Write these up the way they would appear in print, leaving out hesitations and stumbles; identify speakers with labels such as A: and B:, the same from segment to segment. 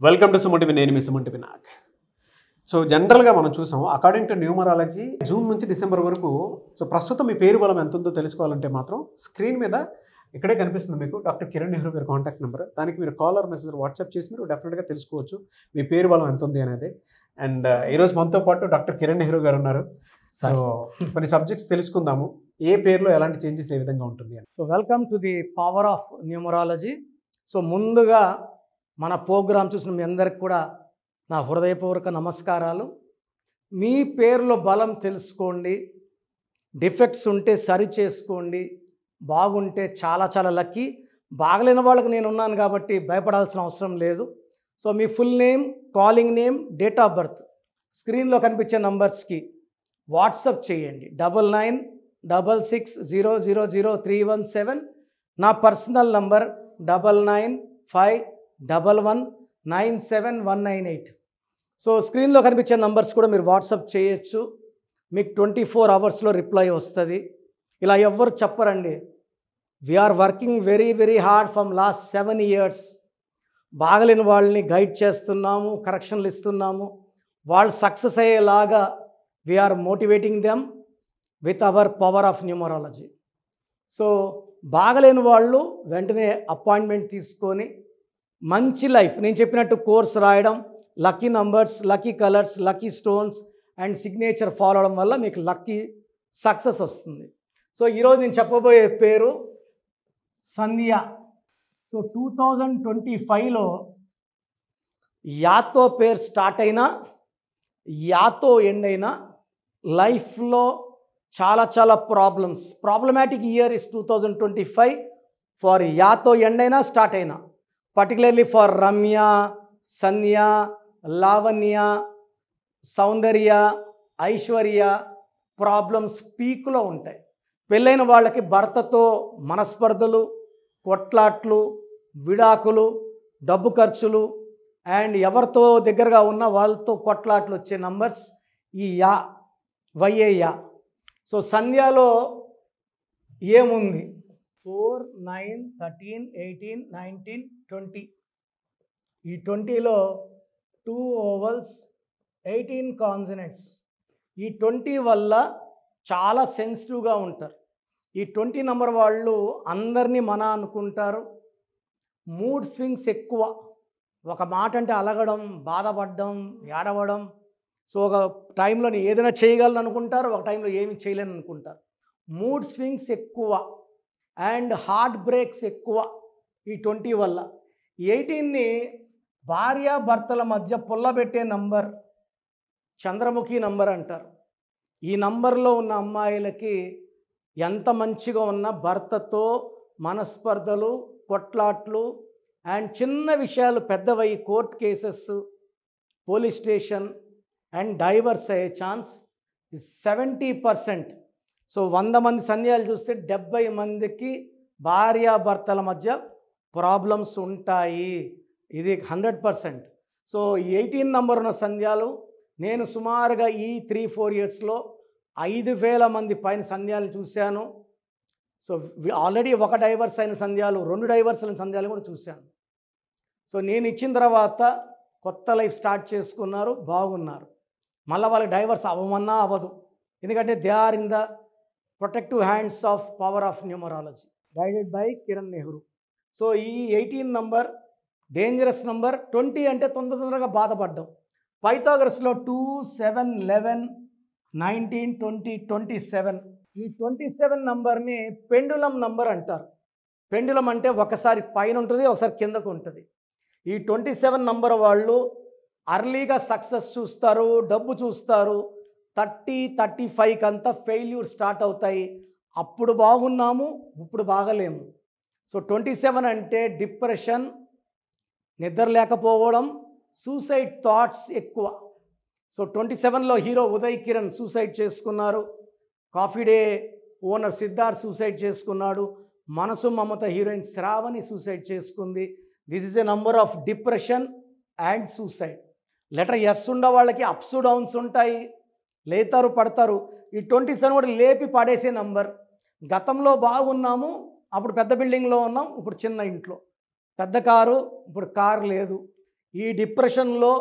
A: Welcome to Suman నేను మీ Suman Vinayak. So జనరల్గా మనం చూసాం అకార్డింగ్ టు న్యూమరాలజీ జూన్ నుంచి డిసెంబర్ వరకు సో ప్రస్తుతం మీ పేరు బలం ఎంత ఉందో తెలుసుకోవాలంటే మాత్రం స్క్రీన్ మీద ఇక్కడే కనిపిస్తుంది మీకు డాక్టర్ కిరణ్ నెహ్రూ గారి కాంటాక్ట్ నెంబర్. దానికి మీరు కాలర్ మెసేజ్ వాట్సాప్ చేసి మీరు డెఫినెట్గా తెలుసుకోవచ్చు మీ పేరు బలం ఎంత ఉంది అనేది. అండ్ ఈరోజు మనతో పాటు డాక్టర్ కిరణ్ నెహ్రూ గారు ఉన్నారు. సో కొన్ని సబ్జెక్ట్స్ తెలుసుకుందాము, ఏ పేరులో ఎలాంటి చేంజెస్ ఏ విధంగా ఉంటుంది అని.
B: So welcome to the power of numerology. So ముందుగా మన ప్రోగ్రాం చూసిన మీ అందరికి కూడా నా హృదయపూర్వక నమస్కారాలు. మీ పేరులో బలం తెలుసుకోండి, డిఫెక్ట్స్ ఉంటే సరి చేసుకోండి, బాగుంటే చాలా చాలా లక్కీ. బాగలేని వాళ్ళకి నేను ఉన్నాను కాబట్టి భయపడాల్సిన అవసరం లేదు. So me full name, calling name, date of birth స్క్రీన్లో కనిపించే నంబర్స్కి వాట్సప్ చేయండి. 9966000317. నా పర్సనల్ నంబర్ 9951119798. సో స్క్రీన్లో కనిపించే నంబర్స్ కూడా మీరు వాట్సప్ చేయొచ్చు. మీకు 24 అవర్స్లో రిప్లై వస్తుంది. ఇలా ఎవ్వరు చెప్పరండి. We are working very very hard from last 7 years. బాగలేని వాళ్ళని గైడ్ చేస్తున్నాము, కరెక్షన్లు ఇస్తున్నాము. వాళ్ళు సక్సెస్ అయ్యేలాగా we are motivating them with our power of numerology. So బాగలేని వాళ్ళు వెంటనే అపాయింట్మెంట్ తీసుకొని మంచి లైఫ్, నేను చెప్పినట్టు కోర్స్ రాయడం, lucky numbers, lucky colours, lucky stones and signature follow అవడం వల్ల మీకు లక్కీ సక్సెస్ వస్తుంది. సో ఈరోజు నేను చెప్పబోయే పేరు సంధ్య. సో 2025లో యాతో పేరు స్టార్ట్ అయినా యాతో ఎండ్ అయినా లైఫ్లో చాలా చాలా ప్రాబ్లమాటిక్ ఇయర్ ఇస్ 2025 ఫర్ యాతో ఎండ్ అయినా స్టార్ట్ అయినా, particularly for Ramya, Sandhya, Lavanya, Soundarya, Aishwarya. Problems పీక్లో ఉంటాయి. పెళ్ళైన వాళ్ళకి భర్తతో మనస్పర్ధలు, కొట్లాట్లు, విడాకులు, డబ్బు ఖర్చులు అండ్ ఎవరితో దగ్గరగా ఉన్న వాళ్ళతో కొట్లాట్లు వచ్చే నంబర్స్ ఈ యా, వైఏయా. సో సంధ్యలో ఏముంది? 4, 9, 13, 18, 19, 20. ఈ 20లో 2 ఓవల్స్, 18 కాన్సనెంట్స్. ఈ 20 వల్ల చాలా సెన్సిటివ్గా ఉంటారు. ఈ 20 నెంబర్ వాళ్ళు అందరినీ మన అనుకుంటారు. మూడ్ స్వింగ్స్ ఎక్కువ. ఒక మాట అంటే అలగడం, బాధపడడం, ఏడవడం. సో ఒక టైంలో ఏదైనా చేయగలను అనుకుంటారు, ఒక టైంలో ఏమి చేయలేను అనుకుంటారు. మూడ్ స్వింగ్స్ ఎక్కువ అండ్ హార్ట్ బ్రేక్స్ ఎక్కువ ఈ 20 వల్ల. 18ని భార్యాభర్తల మధ్య పుల్లబెట్టే నంబర్, చంద్రముఖి నంబర్ అంటారు. ఈ నంబర్లో ఉన్న అమ్మాయిలకి ఎంత మంచిగా ఉన్న భర్తతో మనస్పర్ధలు, కొట్లాట్లు అండ్ చిన్న విషయాలు పెద్దవై court cases, police station and divorce అయ్యే ఛాన్స్ 70%. సో 100 మంది సంధ్యాలు చూస్తే 70 మందికి భార్యాభర్తల మధ్య ప్రాబ్లమ్స్ ఉంటాయి. ఇది 100%. సో 18 నంబర్ ఉన్న సంధ్యాలు నేను సుమారుగా ఈ 3-4 yearsలో 5,000 మంది పైన సంధ్యాలు చూశాను. సో ఆల్రెడీ ఒక డైవర్స్ అయిన సంధ్యాలు, 2 డైవర్స్ అయిన సంధ్యాలు కూడా చూశాను. సో నేను ఇచ్చిన తర్వాత కొత్త లైఫ్ స్టార్ట్ చేసుకున్నారు, బాగున్నారు. మళ్ళీ వాళ్ళకి డైవర్స్ అవ్వమన్నా అవ్వదు, ఎందుకంటే they are in the protective hands of power of numerology guided by Kiran Nehru. So ఈ 18 నంబర్ డేంజరస్ నంబర్. 20 అంటే తొందరగా బాధపడ్డం. పైథాగరస్లో 2, 7, 11, 19, 20, 27. ఈ 27 నంబర్ని పెండులం నంబర్ అంటారు. పెండులం అంటే ఒకసారి పైన ఉంటుంది, ఒకసారి కిందకు ఉంటుంది. ఈ 27 నంబర్ వాళ్ళు అర్లీగా సక్సెస్ చూస్తారు, డబ్బు చూస్తారు. 30-35 అంతా ఫెయిల్యూర్ స్టార్ట్ అవుతాయి. అప్పుడు బాగున్నాము, ఇప్పుడు బాగలేము. సో 27 అంటే డిప్రెషన్, నిద్ర లేకపోవడం, సూసైడ్ థాట్స్ ఎక్కువ. సో 27లో హీరో ఉదయ్ కిరణ్ సూసైడ్ చేసుకున్నారు. Coffee day owner Siddharth suicide చేసుకున్నాడు. మనసు మమత హీరోయిన్ శ్రావణి సూసైడ్ చేసుకుంది. This is a number of depression and suicide. Letter S ఉన్న వాళ్ళకి అప్స్ డౌన్స్ ఉంటాయి, లేతారు పడతారు. ఈ 27 కూడా లేపి పడేసే నంబర్. గతంలో బాగున్నాము, అప్పుడు పెద్ద బిల్డింగ్లో ఉన్నాం, ఇప్పుడు చిన్న ఇంట్లో. పెద్ద కారు, ఇప్పుడు కారు లేదు. ఈ డిప్రెషన్లో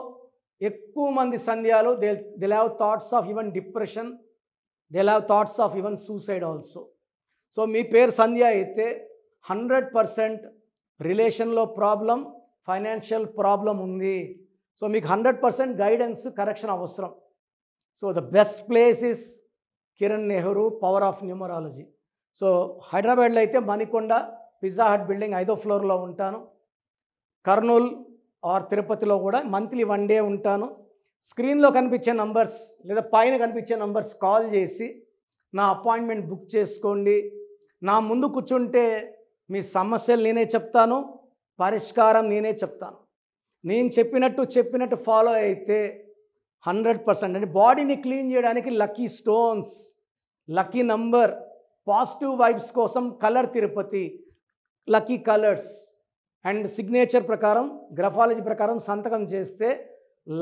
B: ఎక్కువ మంది సంధ్యాలు they have thoughts of even depression, they have thoughts of even suicide also. So మీ పేరు సంధ్య అయితే 100% రిలేషన్లో ప్రాబ్లం, ఫైనాన్షియల్ ప్రాబ్లం ఉంది. సో మీకు 100% గైడెన్స్, కరెక్షన్ అవసరం. So the best place is Kiran Nehru power of numerology. So హైదరాబాద్లో అయితే మణికొండ పిజ్జా హట్ బిల్డింగ్ 5వ ఫ్లోర్లో ఉంటాను. కర్నూలు ఆర్ తిరుపతిలో కూడా మంత్లీ 1 డే ఉంటాను. స్క్రీన్లో కనిపించే నంబర్స్ లేదా పైన కనిపించే నంబర్స్ కాల్ చేసి నా అపాయింట్మెంట్ బుక్ చేసుకోండి. నా ముందు కూర్చుంటే మీ సమస్యలు నేనే చెప్తాను, పరిష్కారం నేనే చెప్తాను. నేను చెప్పినట్టు ఫాలో అయితే 100% అంటే బాడీని క్లీన్ చేయడానికి lucky stones, lucky number, positive vibes కోసం colour Tirupati, lucky colours and signature ప్రకారం, గ్రఫాలజీ ప్రకారం సంతకం చేస్తే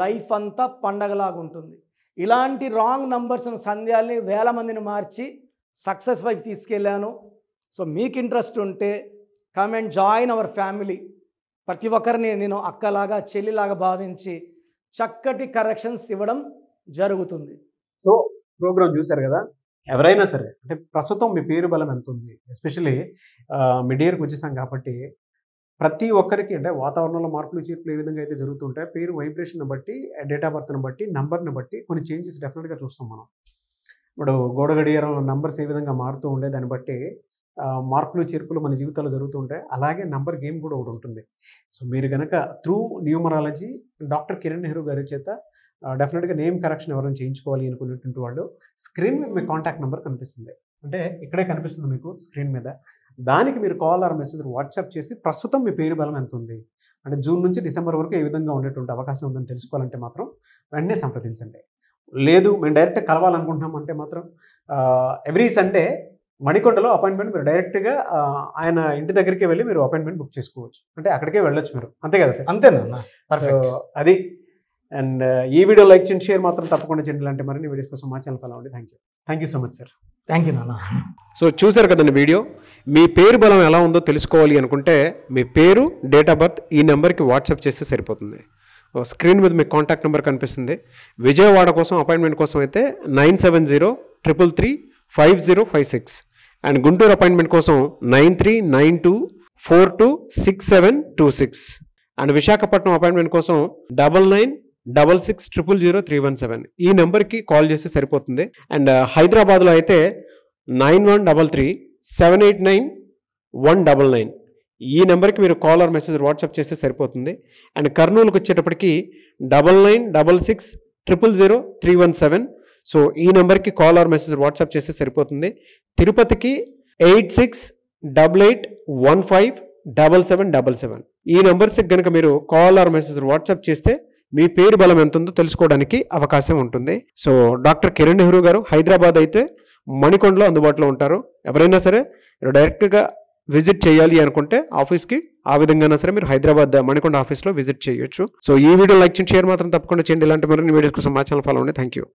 B: లైఫ్ అంతా పండగలాగా ఉంటుంది. ఇలాంటి రాంగ్ నంబర్స్ సంధ్యాల్ని వేల మందిని మార్చి సక్సెస్ వైపు తీసుకెళ్ళాను. సో మీకు ఇంట్రెస్ట్ ఉంటే come and join our family. ప్రతి ఒక్కరిని నేను అక్కలాగా చెల్లిలాగా భావించి చక్కటి కరెక్షన్స్ ఇవ్వడం జరుగుతుంది.
A: సో ప్రోగ్రామ్ చూశారు కదా, ఎవరైనా సరే అంటే ప్రస్తుతం మీ పేరు బలం ఎంత ఉంది, ఎస్పెషల్లీ మిడ్ ఇయర్కి వచ్చేసాం కాబట్టి ప్రతి ఒక్కరికి అంటే వాతావరణంలో మార్పులు చేర్పులు ఏ విధంగా అయితే జరుగుతుంటాయి, పేరు వైబ్రేషన్ బట్టి, డేట్ ఆఫ్ బర్త్ని బట్టి, నంబర్ని బట్టి కొన్ని చేంజెస్ డెఫినెట్గా చూస్తాం మనం. ఇప్పుడు గోడ గడియారంలో నంబర్స్ ఏ విధంగా మారుతూ ఉండే దాన్ని బట్టి మార్పులు చేర్పులు మన జీవితాల్లో జరుగుతూ ఉంటాయి. అలాగే నంబర్ గేమ్ కూడా ఒకటి ఉంటుంది. సో మీరు కనుక through numerology doctor Kiran Nehru గారి చేత డెఫినెట్గా నేమ్ కరెక్షన్ ఎవరైనా చేయించుకోవాలి అనుకునేటువంటి వాళ్ళు స్క్రీన్ మీద మీ కాంటాక్ట్ నెంబర్ కనిపిస్తుంది, అంటే ఇక్కడే కనిపిస్తుంది మీకు స్క్రీన్ మీద. దానికి మీరు కాల్ ఆర్ మెసేజ్ వాట్సాప్ చేసి ప్రస్తుతం మీ పేరు బలం ఎంత ఉంది, అంటే జూన్ నుంచి డిసెంబర్ వరకు ఏ విధంగా ఉండేటువంటి అవకాశం ఉందని తెలుసుకోవాలంటే మాత్రం వెంటనే సంప్రదించండి. లేదు మేము డైరెక్ట్ కలవాలనుకుంటున్నాం అంటే మాత్రం ఎవ్రీ సండే మణికొండలో అపాయింట్మెంట్ మీరు డైరెక్ట్గా ఆయన ఇంటి దగ్గరికి వెళ్ళి మీరు అపాయింట్మెంట్ బుక్ చేసుకోవచ్చు, అంటే అక్కడికే వెళ్ళొచ్చు మీరు, అంతే కదా సార్?
B: అంతేనా?
A: సో అది. అండ్ ఈ వీడియో లైక్ చేయండి, షేర్ మాత్రం తప్పకుండా చేయండి. ఇలాంటి మరిన్ని వీడియోస్ కోసం మా ఛానల్ ఫాలో అవ్వండి. Thank you so much sir.
B: Thank you నాన్న.
A: సో చూసారు కదండి వీడియో. మీ పేరు బలం ఎలా ఉందో తెలుసుకోవాలి అనుకుంటే మీ పేరు, డేట్ ఆఫ్ బర్త్ ఈ నెంబర్కి వాట్సాప్ చేస్తే సరిపోతుంది. స్క్రీన్ మీద మీకు కాంటాక్ట్ నెంబర్ కనిపిస్తుంది. విజయవాడ కోసం అపాయింట్మెంట్ కోసం అయితే 9703335056 అండ్ గుంటూరు అపాయింట్మెంట్ కోసం 9392426726 అండ్ విశాఖపట్నం అపాయింట్మెంట్ కోసం 9966600317 ఈ నెంబర్కి కాల్ చేస్తే సరిపోతుంది. అండ్ హైదరాబాద్లో అయితే 9133789199 ఈ నెంబర్కి మీరు కాల్ ఆర్ మెసేజ్ వాట్సాప్ చేస్తే సరిపోతుంది. అండ్ కర్నూలుకి వచ్చేటప్పటికి 9966000317 సో ఈ నెంబర్కి కాల్ ఆర్ మెసేజ్ వాట్సాప్ చేస్తే సరిపోతుంది. తిరుపతికి 8688157777 ఈ నెంబర్స్కి కనుక మీరు కాల్ ఆర్ మెసేజ్ వాట్సాప్ చేస్తే మీ పేరు బలం ఎంత ఉందో తెలుసుకోవడానికి అవకాశం ఉంటుంది. సో డాక్టర్ కిరణ్ నెహ్రూ గారు హైదరాబాద్ అయితే మణికొండలో అందుబాటులో ఉంటారు. ఎవరైనా సరే మీరు డైరెక్ట్గా విజిట్ చేయాలి అనుకుంటే ఆఫీస్కి ఆ విధంగా సరే మీరు హైదరాబాద్ మణికొండ ఆఫీస్లో విజిట్ చేయొచ్చు. సో ఈ వీడియో లైక్ చేయండి, షేర్ మాత్రం తప్పకుండా చేయండి. ఇలాంటి మరిన్ని వీడియోస్ కోసం మా ఛానల్ ఫాలో అవ్వండి. Thank you.